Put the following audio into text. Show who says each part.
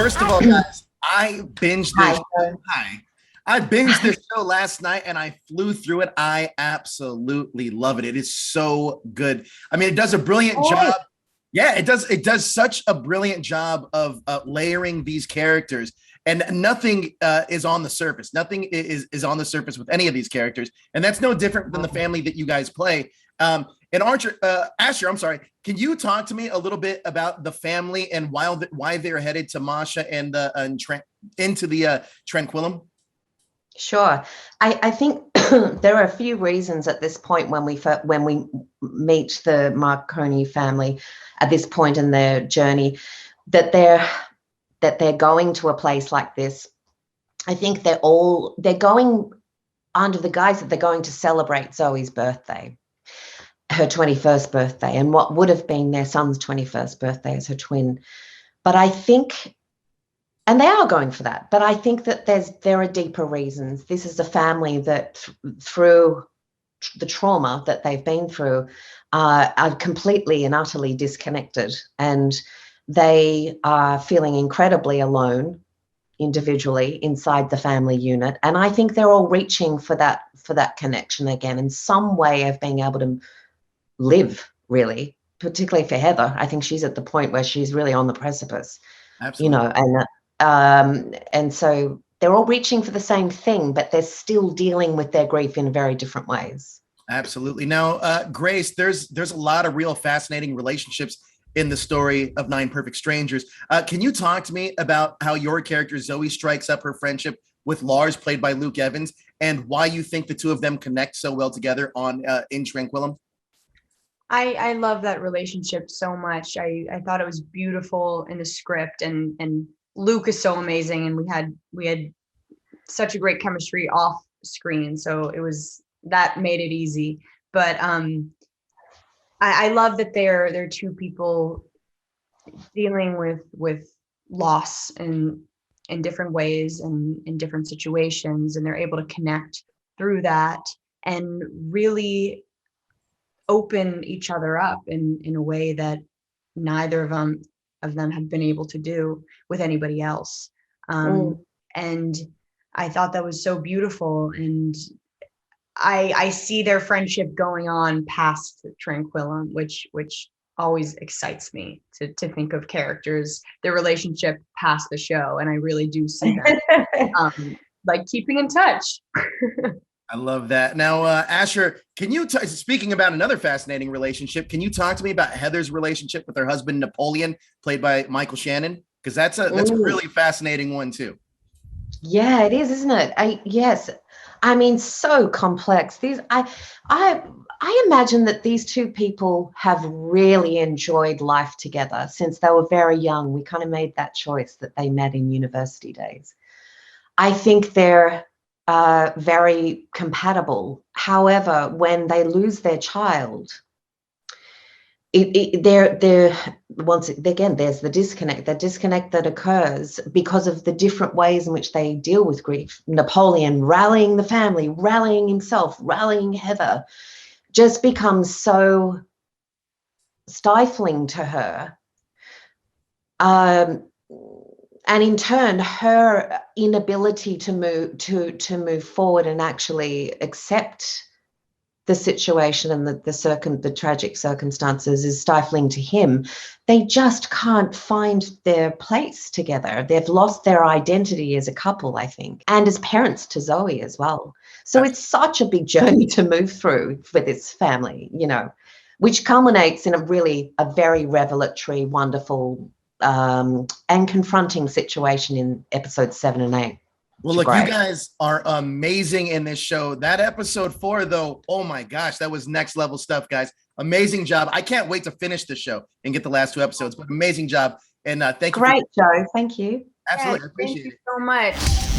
Speaker 1: First of all, guys, I binged this.
Speaker 2: Hi.
Speaker 1: Hi. I binged this show last night and I flew through it. I absolutely love it. It is so good. I mean, it does a brilliant job. Yeah, it does. It does such a brilliant job of layering these characters, and nothing is on the surface. Nothing is on the surface with any of these characters, and that's no different than the family that you guys play. And Asher, I'm sorry. Can you talk to me a little bit about the family and why they're headed to Masha and into the Tranquillum?
Speaker 2: Sure. I think there are a few reasons at this point when we meet the Marconi family at this point in their journey that they're going to a place like this. I think they're going under the guise that they're going to celebrate Zoe's birthday, her 21st birthday, and what would have been their son's 21st birthday as her twin. But I think, and they are going for that, but I think that there are deeper reasons. This is a family that through the trauma that they've been through are completely and utterly disconnected, and they are feeling incredibly alone individually inside the family unit. And I think they're all reaching for that connection again, in some way of being able to live, really, particularly for Heather. I think she's at the point where she's really on the precipice.
Speaker 1: Absolutely.
Speaker 2: And so they're all reaching for the same thing, but they're still dealing with their grief in very different ways.
Speaker 1: Absolutely. Now, Grace, there's a lot of real fascinating relationships in the story of Nine Perfect Strangers. Can you talk to me about how your character Zoe strikes up her friendship with Lars, played by Luke Evans, and why you think the two of them connect so well together in Tranquillum?
Speaker 3: I love that relationship so much. I thought it was beautiful in the script, and Luke is so amazing, and we had such a great chemistry off screen, so that made it easy. But I love that they're two people dealing with loss in different ways and in different situations, and they're able to connect through that and really open each other up in a way that neither of them have been able to do with anybody else. And I thought that was so beautiful, and I see their friendship going on past Tranquillum, which always excites me to think of characters, their relationship past the show, and I really do see that. Like keeping in touch.
Speaker 1: I love that. Now, Asher, can you, speaking about another fascinating relationship, can you talk to me about Heather's relationship with her husband, Napoleon, played by Michael Shannon? Because that's a really fascinating one too.
Speaker 2: Yeah, it is, isn't it? Yes. I mean, so complex. I imagine that these two people have really enjoyed life together since they were very young. We kind of made that choice that they met in university days. I think they're very compatible. However, when they lose their child, once again, there's the disconnect that occurs because of the different ways in which they deal with grief. Napoleon rallying the family, rallying himself, rallying Heather, just becomes so stifling to her. And in turn, her inability to move forward and actually accept the situation and the tragic circumstances is stifling to him. They just can't find their place together. They've lost their identity as a couple, I think, and as parents to Zoe as well. So it's such a big journey to move through for this family, which culminates in a very revelatory, wonderful, and confronting situation in episodes 7 and 8.
Speaker 1: Well, look, you guys are amazing in this show. That episode 4, though, oh my gosh, that was next level stuff, guys. Amazing job. I can't wait to finish the show and get the last 2 episodes, but amazing job. And thank you.
Speaker 2: Great show. Thank you.
Speaker 1: Absolutely.
Speaker 3: Yes, thank you so much.